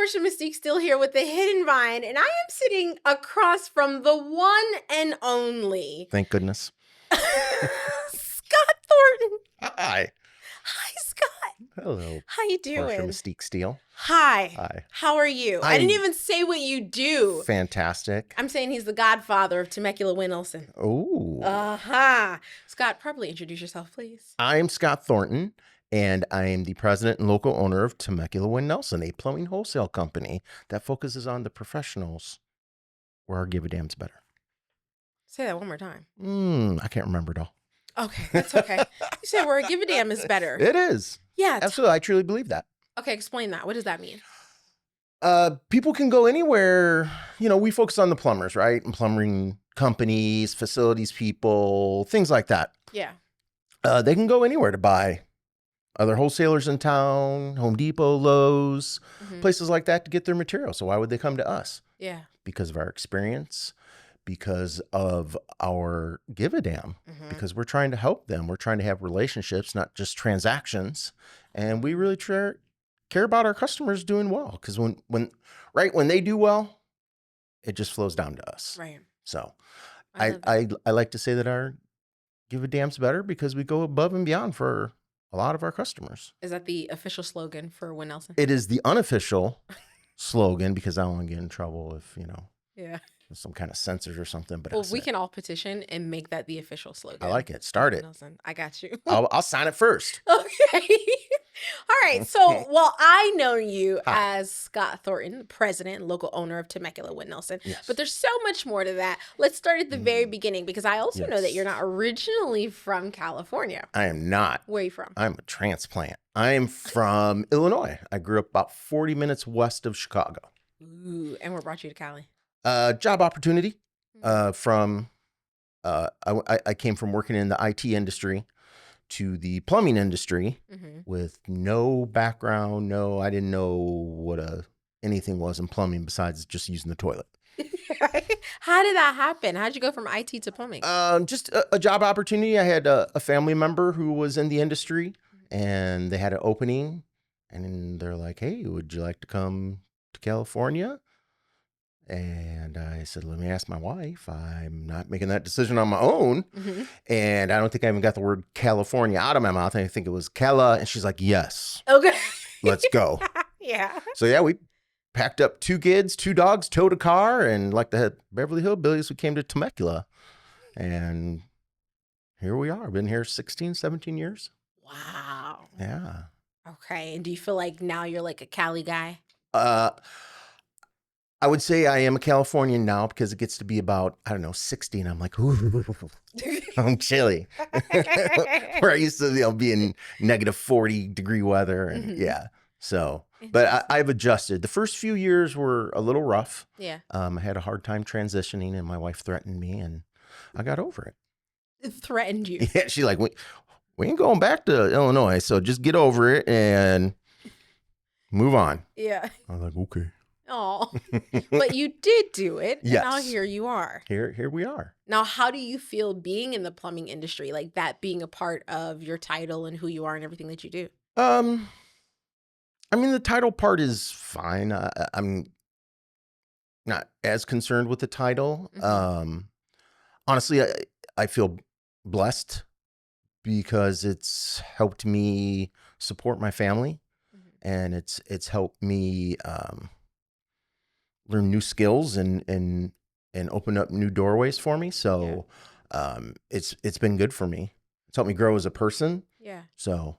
Portia Mystique still here with the Hidden Vine, and I am sitting across from the one and only Thank goodness. Scott Thornton. Hi. Hi, Scott. Hello. How you Portia doing? Mystique Steele. Hi. Hi. How are you? I didn't even say what you do. Fantastic. I'm saying he's the godfather of Temecula Winnelson. Oh. Scott, properly introduce yourself, please. I'm Scott Thornton, and I am the president and local owner of Temecula Winnelson, a plumbing wholesale company that focuses on the professionals where our give a damn's better. Say that one more time. I can't remember it all. Okay, that's okay. You said where a give a damn is better. It is. Yeah. Absolutely. I truly believe that. Okay, explain that. What does that mean? People can go anywhere. We focus on the plumbers, right? And plumbing companies, facilities people, things like that. Yeah. They can go anywhere to buy. Other wholesalers in town, Home Depot, Lowe's, places like that to get their material. So why would they come to us? Yeah. Because of our experience, because of our give a damn, because we're trying to help them. We're trying to have relationships, not just transactions. And we really care about our customers doing well. Because when they do well, it just flows down to us. Right. So I like to say that our give a damn's better because we go above and beyond for a lot of our customers. Is that the official slogan for Winnelson? It is the unofficial slogan because I don't want to get in trouble if, Yeah. some kind of censors or something. But Well, we can all petition and make that the official slogan. I like it. Start it. Winnelson. I got you. I'll sign it first. Okay. All right. So, well, I know you as Scott Thornton, president and local owner of Temecula Winnelson. Yes. But there's so much more to that. Let's start at the very beginning because I also know that you're not originally from California. I am not. Where are you from? I'm a transplant. I am from Illinois. I grew up about 40 minutes west of Chicago. Ooh, and what brought you to Cali? Job opportunity. I came from working in the IT industry to the plumbing industry with no background. I didn't know what anything was in plumbing besides just using the toilet. How did that happen? How'd you go from IT to plumbing? Just a job opportunity. I had a family member who was in the industry and they had an opening and they're like, hey, would you like to come to California? And I said, let me ask my wife. I'm not making that decision on my own. And I don't think I even got the word California out of my mouth. I think it was Cala. And she's like, yes. Okay. Let's go. Yeah. So yeah, we packed up 2 kids, 2 dogs, towed a car. And like the Beverly Hillbillies, we came to Temecula. And here we are. Been here 16, 17 years. Wow. Yeah. Okay. And do you feel like now you're like a Cali guy? I would say I am a Californian now because it gets to be about, 60. And I'm like, ooh, I'm chilly. Where I used to be in negative 40 degree weather. And yeah. So, but I've adjusted. The first few years were a little rough. Yeah. I had a hard time transitioning and my wife threatened me and I got over it. It threatened you. Yeah. She's like, we ain't going back to Illinois. So just get over it and move on. Yeah. I was like, okay. Oh, but you did do it. Yes. And now here you are. Here we are. Now, how do you feel being in the plumbing industry? Like that being a part of your title and who you are and everything that you do? I mean, the title part is fine. I'm not as concerned with the title. Honestly, I feel blessed because it's helped me support my family and it's helped me learn new skills and open up new doorways for me. So it's been good for me. It's helped me grow as a person. Yeah. So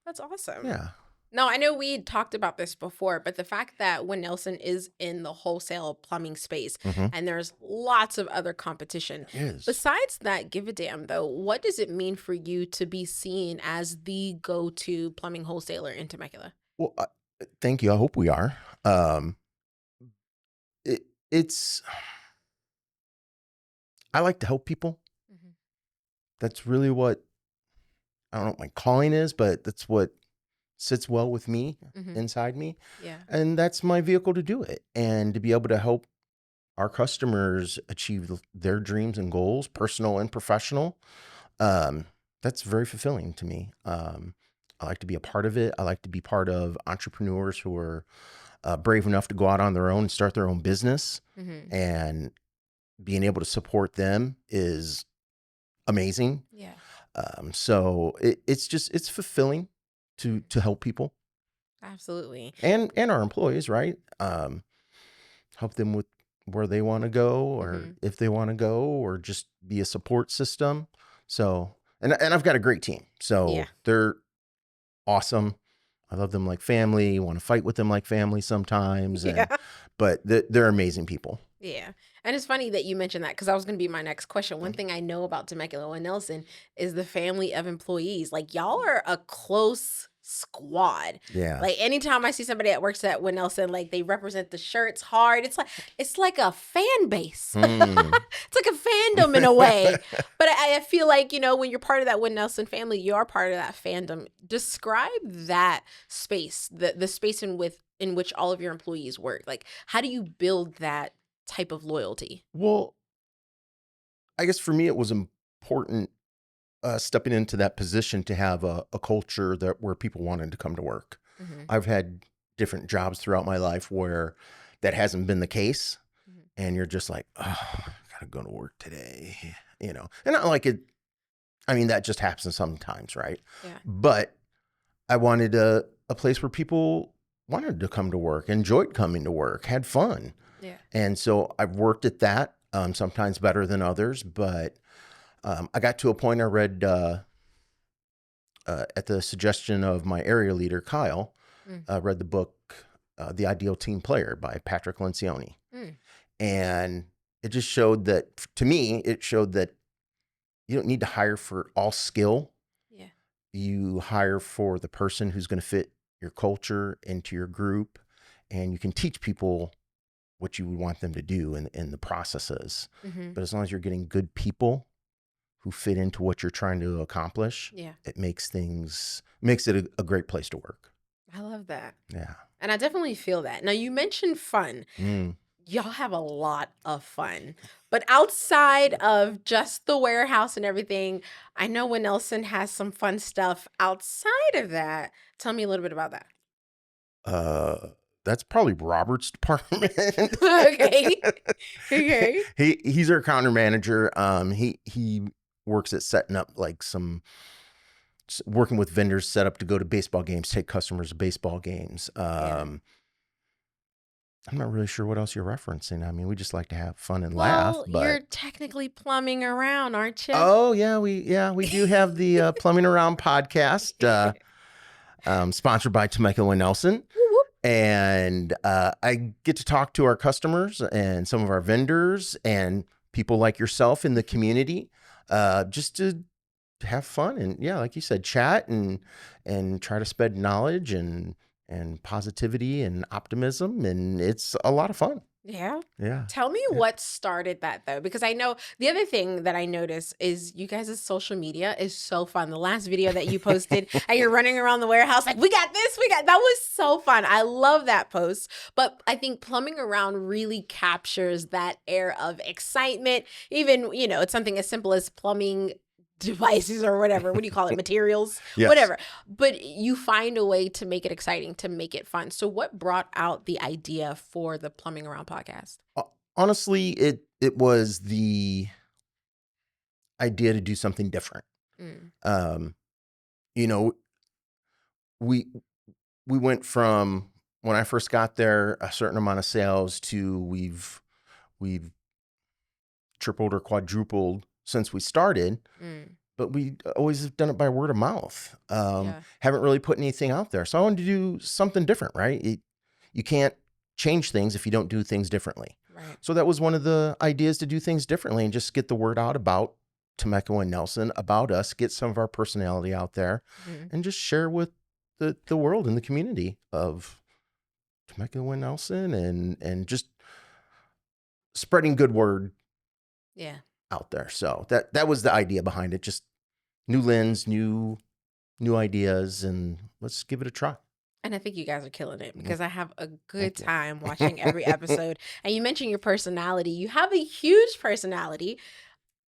that's awesome. Yeah. Now, I know we talked about this before, but the fact that Winnelson is in the wholesale plumbing space and there's lots of other competition. Besides that, give a damn though, what does it mean for you to be seen as the go-to plumbing wholesaler in Temecula? Well, thank you. I hope we are. I like to help people. That's really what, I don't know what my calling is, but that's what sits well with me inside me. Yeah. And that's my vehicle to do it. And to be able to help our customers achieve their dreams and goals, personal and professional. That's very fulfilling to me. I like to be a part of it. I like to be part of entrepreneurs who are brave enough to go out on their own and start their own business, and being able to support them is amazing. Yeah. So it's fulfilling to help people. Absolutely. And our employees, right? Help them with where they want to go, or if they want to go, or just be a support system. So, and I've got a great team. So they're awesome. I love them like family. Want to fight with them like family sometimes. But they're amazing people. Yeah. And it's funny that you mentioned that, because that was going to be my next question. One thing I know about Temecula Winnelson is the family of employees. Like, y'all are a close squad. Yeah. Like, anytime I see somebody that works at Winnelson, like, they represent the shirts hard. It's like a fan base. It's like a fandom in a way. But I feel like, when you're part of that Winnelson family, you are part of that fandom. Describe that space, the space in which all of your employees work. Like, how do you build that type of loyalty? Well, I guess for me, it was important stepping into that position to have a culture where people wanted to come to work. I've had different jobs throughout my life where that hasn't been the case. And you're just like, oh, I gotta go to work today, and not like it. I mean, that just happens sometimes, right? Yeah. But I wanted a place where people wanted to come to work, enjoyed coming to work, had fun. Yeah. And so I've worked at that, sometimes better than others, but I got to a point I read at the suggestion of my area leader, Kyle, read the book, The Ideal Team Player by Patrick Lencioni. And it just showed that, to me, it showed that you don't need to hire for all skill. Yeah. You hire for the person who's going to fit your culture into your group, and you can teach people what you would want them to do in the processes. But as long as you're getting good people who fit into what you're trying to accomplish, it makes it a great place to work. I love that. Yeah. And I definitely feel that. Now, you mentioned fun. Y'all have a lot of fun. But outside of just the warehouse and everything, I know Winnelson has some fun stuff outside of that. Tell me a little bit about that. That's probably Robert's department. Okay. Okay. He's our counter manager. He works at setting up working with vendors set up to go to baseball games, take customers to baseball games. I'm not really sure what else you're referencing. I mean, we just like to have fun and laugh. But you're technically plumbing around, aren't you? Oh yeah, we do have the Plumbing Around podcast, sponsored by Temecula Winnelson. And I get to talk to our customers and some of our vendors and people like yourself in the community, just to have fun and, like you said, chat and try to spread knowledge and positivity and optimism, and it's a lot of fun. Yeah. Yeah. Tell me what started that, though, because I know the other thing that I noticed is you guys' social media is so fun. The last video that you posted and you're running around the warehouse like, we got this, that was so fun. I love that post. But I think Plumbing Around really captures that air of excitement. Even, it's something as simple as plumbing devices or whatever. What do you call it? Materials, whatever. But you find a way to make it exciting, to make it fun. So what brought out the idea for the Plumbing Around podcast? Honestly, it was the idea to do something different. We went from when I first got there, a certain amount of sales to we've tripled or quadrupled since we started. But we always have done it by word of mouth. Haven't really put anything out there. So I wanted to do something different, right? You can't change things if you don't do things differently. Right. So that was one of the ideas, to do things differently and just get the word out about Temecula Winnelson, about us, get some of our personality out there, and just share with the world and the community of Temecula Winnelson and just spreading good word out there. So that was the idea behind it. Just new lens, new ideas, and let's give it a try. And I think you guys are killing it, because I have a good time watching every episode. And you mentioned your personality. You have a huge personality,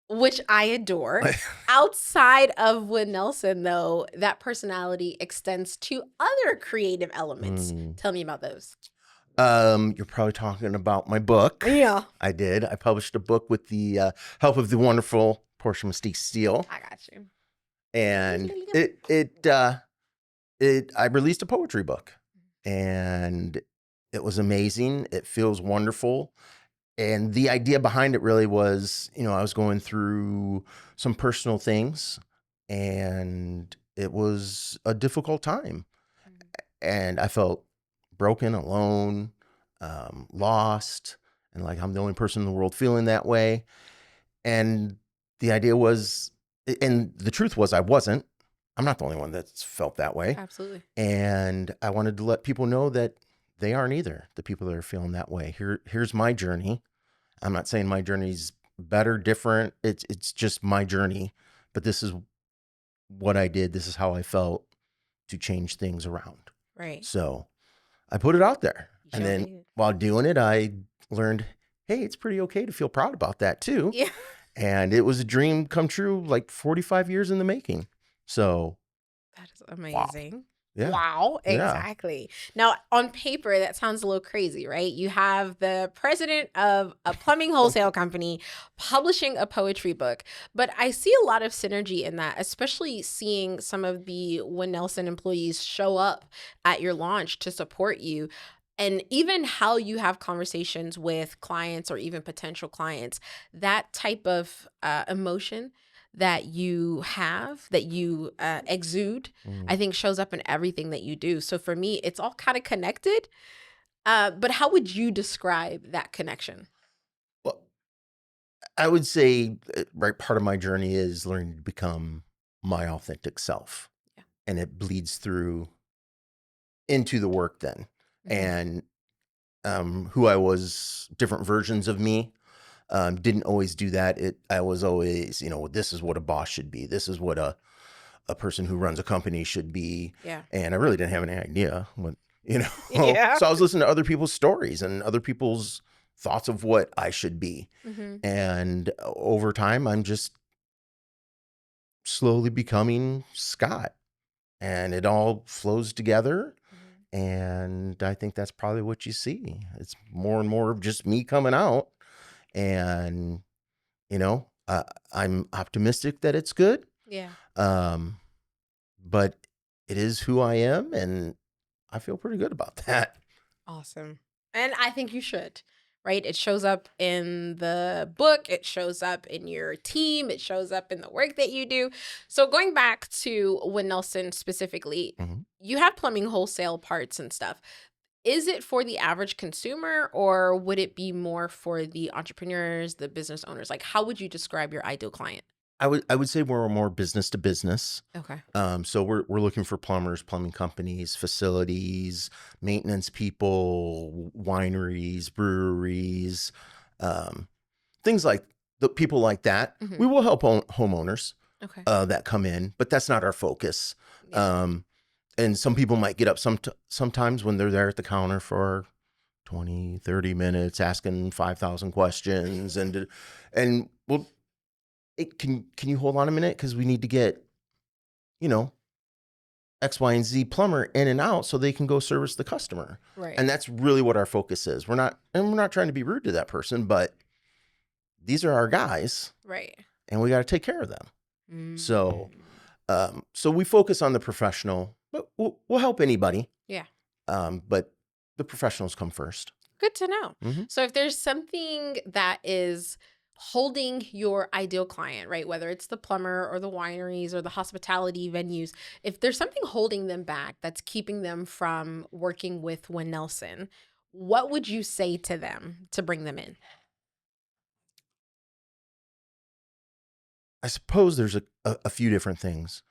which I adore. Outside of Winnelson, though, that personality extends to other creative elements. Tell me about those. You're probably talking about my book. Yeah. I did. I published a book with the help of the wonderful Portia Mystique Steele. I got you. And I released a poetry book, and it was amazing. It feels wonderful. And the idea behind it really was, I was going through some personal things, and it was a difficult time. And I felt broken, alone, lost, and like I'm the only person in the world feeling that way. And the idea was, and the truth was, I wasn't. I'm not the only one that's felt that way. Absolutely. And I wanted to let people know that they aren't either, the people that are feeling that way. Here's my journey. I'm not saying my journey's better, different. It's just my journey. But this is what I did. This is how I felt to change things around. Right. So I put it out there. And then while doing it, I learned, hey, it's pretty okay to feel proud about that too. Yeah. And it was a dream come true, like 45 years in the making. So that is amazing. Wow. Yeah. Wow, exactly. Yeah. Now, on paper, that sounds a little crazy, right? You have the president of a plumbing wholesale company publishing a poetry book, but I see a lot of synergy in that, especially seeing some of the Winnelson employees show up at your launch to support you. And even how you have conversations with clients or even potential clients, that type of emotion that you have, that you exude, I think shows up in everything that you do. So for me, it's all kind of connected. But how would you describe that connection? Well, I would say, right, part of my journey is learning to become my authentic self. Yeah. And it bleeds through into the work then. Mm-hmm. And who I was, different versions of me. Didn't always do that. I was always, this is what a boss should be. This is what a person who runs a company should be. Yeah. And I really didn't have any idea what, Yeah. So I was listening to other people's stories and other people's thoughts of what I should be. Mm-hmm. And over time, I'm just slowly becoming Scott, and it all flows together. Mm-hmm. And I think that's probably what you see. It's more and more of just me coming out. And, I'm optimistic that it's good. Yeah. But it is who I am, and I feel pretty good about that. Awesome. And I think you should, right? It shows up in the book. It shows up in your team. It shows up in the work that you do. So going back to Winnelson specifically, mm-hmm. you have plumbing wholesale parts and stuff. Is it for the average consumer, or would it be more for the entrepreneurs, the business owners? Like, how would you describe your ideal client? I would say we're more business to business. Okay. So we're looking for plumbers, plumbing companies, facilities, maintenance people, wineries, breweries, things like the people like that. Mm-hmm. We will help homeowners that come in, but that's not our focus. Yeah. And some people might get up sometimes when they're there at the counter for 20, 30 minutes asking 5,000 questions. And well, can you hold on a minute? Because we need to get, X, Y, and Z plumber in and out so they can go service the customer. Right. And that's really what our focus is. We're not trying to be rude to that person, but these are our guys. Right. And we got to take care of them. Mm-hmm. So we focus on the professional. But we'll help anybody. Yeah. But the professionals come first. Good to know. Mm-hmm. So if there's something that is holding your ideal client, right, whether it's the plumber or the wineries or the hospitality venues, if there's something holding them back that's keeping them from working with Winnelson, what would you say to them to bring them in? I suppose there's a few different things.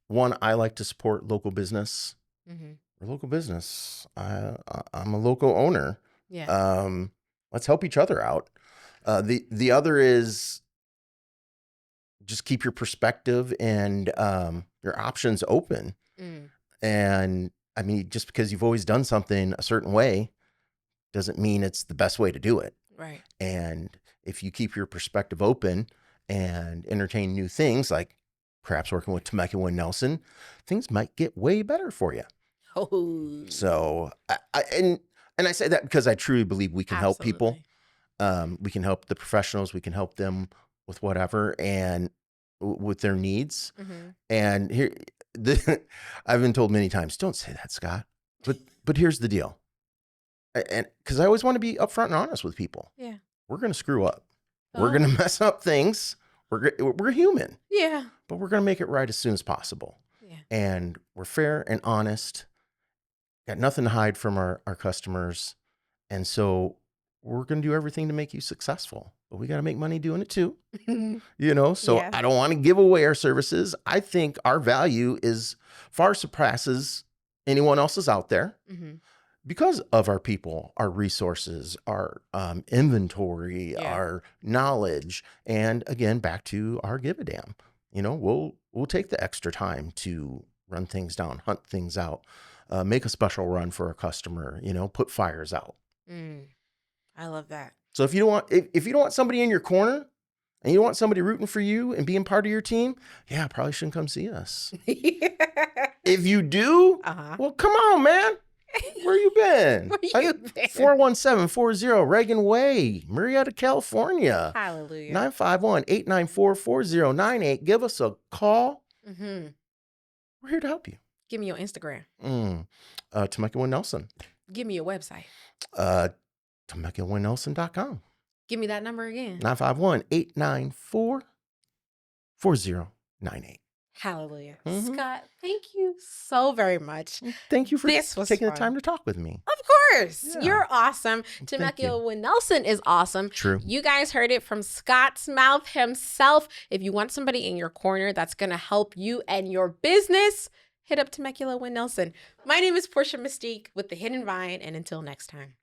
One, I like to support local business. Mm-hmm. Or local business. I'm a local owner. Yeah. Let's help each other out. The other is just keep your perspective and your options open. Mm. And I mean, just because you've always done something a certain way doesn't mean it's the best way to do it. Right. And if you keep your perspective open and entertain new things, like perhaps working with Temecula Winnelson, things might get way better for you. Oh. So, and And I say that because I truly believe we can help people. Absolutely. We can help the professionals. We can help them with whatever and with their needs. Mm-hmm. And here, I've been told many times, don't say that, Scott. But here's the deal. And because I always want to be upfront and honest with people. Yeah. We're going to screw up. We're going to mess up things. We're human. Yeah. But we're going to make it right as soon as possible. Yeah. And we're fair and honest. Got nothing to hide from our customers. And so we're going to do everything to make you successful. But we got to make money doing it too. So Yeah. I don't want to give away our services. I think our value far surpasses anyone else's out there. Mm-hmm. Because of our people, our resources, our inventory, our knowledge, and again, back to our give a damn. We'll take the extra time to run things down, hunt things out, make a special run for a customer. Put fires out. I love that. So if you don't want somebody in your corner, and you want somebody rooting for you and being part of your team, probably shouldn't come see us. If you do, well, come on, man. Where you been? 41740 Reagan Way, Murrieta, California. Hallelujah. 951-894-4098. Give us a call. Mm-hmm. We're here to help you. Give me your Instagram. Temecula Winnelson. Give me your website. TemeculaWinnelson.com. Give me that number again. 951-894-4098. Hallelujah. Mm-hmm. Scott, thank you so very much. Thank you for taking fun. the time to talk with me. Of course. Yeah. You're awesome. Temecula Winnelson is awesome. True. You guys heard it from Scott's mouth himself. If you want somebody in your corner that's going to help you and your business, hit up Temecula Winnelson. My name is Portia Mystique with The Hidden Vine, and until next time.